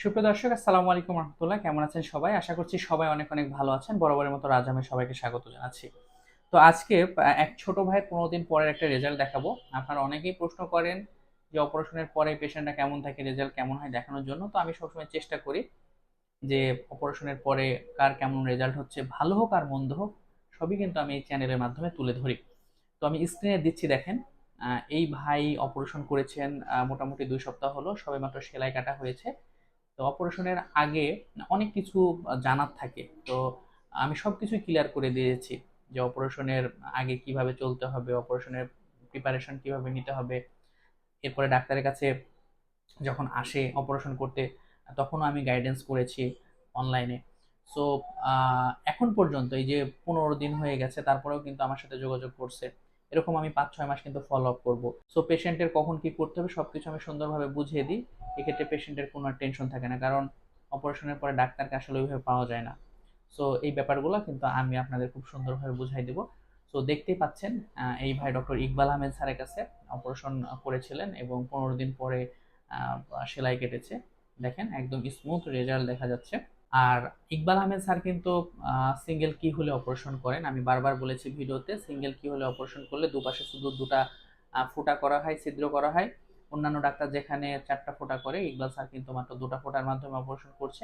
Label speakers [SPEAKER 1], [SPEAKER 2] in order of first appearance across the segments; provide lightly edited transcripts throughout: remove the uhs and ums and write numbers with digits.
[SPEAKER 1] সুপ্রিয় দর্শক, আসসালামু আলাইকুম রহমতুল্লাহ। কেমন আছেন সবাই? আশা করছি সবাই অনেক অনেক ভালো আছেন। বরাবরের মতো রাজ আমি সবাইকে স্বাগত জানাচ্ছি। তো আজকে এক ছোট ভাই 15 দিন পরের একটা রেজাল্ট দেখাবো। আপনারা অনেকেই প্রশ্ন করেন যে অপারেশনের পরে পেশেন্টটা কেমন থাকে, রেজাল্ট কেমন হয় দেখানোর জন্য। তো আমি সবসময় চেষ্টা করি যে অপারেশনের পরে কার কেমন রেজাল্ট হচ্ছে, ভালো হোক আর মন্দ হোক, সবই কিন্তু আমি এই চ্যানেলের মাধ্যমে তুলে ধরি। তো আমি স্ক্রিনে দিচ্ছি, দেখেন। এই ভাই অপারেশন করেছেন মোটামুটি 2 সপ্তাহ হলো, সবেমাত্র সেলাই কাটা হয়েছে। তো অপারেশনের আগে অনেক কিছু জানার থাকে। তো আমি সবকিছুই ক্লিয়ার করে দিয়েছি যে অপারেশনের আগে কিভাবে চলতে হবে, অপারেশনের প্রিপারেশন কিভাবে নিতে হবে। এরপরে ডাক্তারের কাছে যখন আসে অপারেশন করতে, তখনও আমি গাইডেন্স করেছি অনলাইনে। সো এখন পর্যন্ত এই যে 15 দিন হয়ে গেছে, তারপরেও কিন্তু আমার সাথে যোগাযোগ করছে। এরকম আমি 5-6 মাস কিন্তু ফলো আপ করবো। সো পেশেন্টের কখন কি করতে হবে সবকিছু আমি সুন্দরভাবে বুঝিয়ে দিই। এক্ষেত্রে পেশেন্টের কোনো টেনশন থাকে না, কারণ অপারেশনের পরে ডাক্তারকে আসলে ওইভাবে পাওয়া যায় না। সো এই ব্যাপারগুলো কিন্তু আমি আপনাদের খুব সুন্দরভাবে বুঝাই দেবো। সো দেখতেই পাচ্ছেন, এই ভাই ডক্টর ইকবাল আহমেদ স্যারের কাছে অপারেশন করেছিলেন এবং 15 দিন পরে সেলাই কেটেছে। দেখেন একদম স্মুথ রেজাল্ট দেখা যাচ্ছে। আর ইকবাল আহমেদ স্যার কিন্তু সিঙ্গেল কি হলে অপারেশন করেন। আমি বারবার বলেছি ভিডিওতে, সিঙ্গেল কি হলে অপারেশন করলে দুপাশে শুধু দুটা ফুটা করা হয়, ছিদ্র করা হয়। অন্যান্য ডাক্তার যেখানে 4টা ফোঁটা করে, ইকবাল স্যার কিন্তু মাত্র 2টা ফোঁটার মাধ্যমে অপারেশন করছে।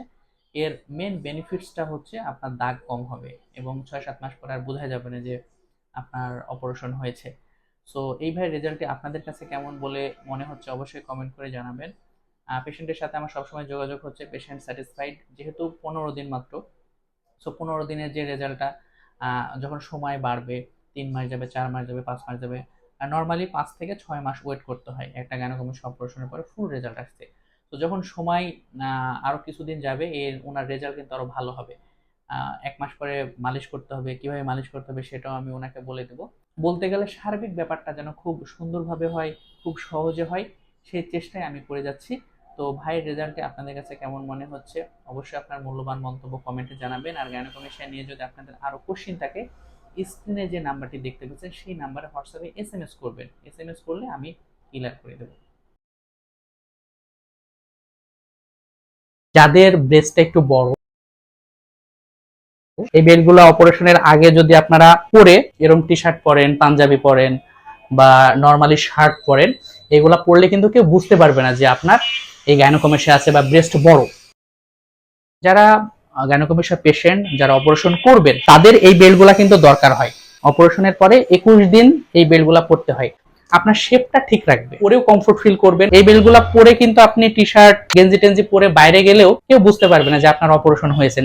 [SPEAKER 1] এর মেন বেনিফিটসটা হচ্ছে আপনার দাগ কম হবে এবং 6-7 মাস পরে আর বোঝা যাবে না যে আপনার অপারেশন হয়েছে। সো এই ভাই রেজাল্টটি আপনাদের কাছে কেমন বলে মনে হচ্ছে অবশ্যই কমেন্ট করে জানাবেন। পেশেন্টের সাথে আমার সবসময় যোগাযোগ হচ্ছে, পেশেন্ট স্যাটিসফাইড যেহেতু 15 দিন মাত্র। সো 15 দিনের যে রেজাল্টটা, যখন সময় বাড়বে, 3 মাস যাবে, 4 মাস যাবে, 5 মাস যাবে, নর্মালি 5 থেকে 6 মাস ওয়েট করতে হয় একটা গাইনোকমাস্টিক অপারেশনের পরে ফুল রেজাল্ট আসতে। তো যখন সময় আরো কিছুদিন যাবে, এর ওনার রেজাল্ট কিন্তু আরো ভালো হবে। 1 মাস পরে মালিশ করতে হবে, কিভাবে মালিশ করতে হবে সেটাও আমি ওনাকে বলে দেবো। বলতে গেলে সার্বিক ব্যাপারটা যেন খুব সুন্দরভাবে হয়, খুব সহজে হয়, সেই চেষ্টাই আমি করে যাচ্ছি। তো ভাইয়ের রেজাল্টে আপনাদের কাছে কেমন মনে হচ্ছে অবশ্যই আপনার মূল্যবান মন্তব্য কমেন্টে জানাবেন। আর গাইনোকমেশিয়া নিয়ে যদি আপনাদের আরো কোশ্চিন থাকে, স্ক্রিনে যে নাম্বারটি দেখতে পাচ্ছেন সেই নাম্বারে হোয়াটসঅ্যাপে এসএমএস করবেন। এসএমএস করলে আমি ক্লিয়ার করে দেবো। যাদের ব্রেস্টটা একটু বড়, এই বেল্টগুলো অপারেশনের আগে যদি আপনারা পরে এরকম টি শার্ট পরেন, পাঞ্জাবি পরেন বা নর্মালি শার্ট পরেন, এগুলা পরলে কিন্তু কেউ বুঝতে পারবে না যে আপনার এই গাইনোকমেশিয়া আছে বা ব্রেস্ট বড়। যারা গাইনোকমেশিয়া পেশেন্ট, যারা অপারেশন করবেন, তাদের এই বেল্টগুলা কিন্তু দরকার হয়। অপারেশনের পরে 21 দিন এই বেল্টগুলা পরতে হয়। আপনার শেপটা ঠিক রাখবে, পরেও কমফোর্ট ফিল করবেন। এই বেল্টগুলা পরে কিন্তু আপনি টি শার্ট, গেঞ্জি টেঞ্জি পরে বাইরে গেলেও কেউ বুঝতে পারবে না যে আপনার অপারেশন হয়েছে।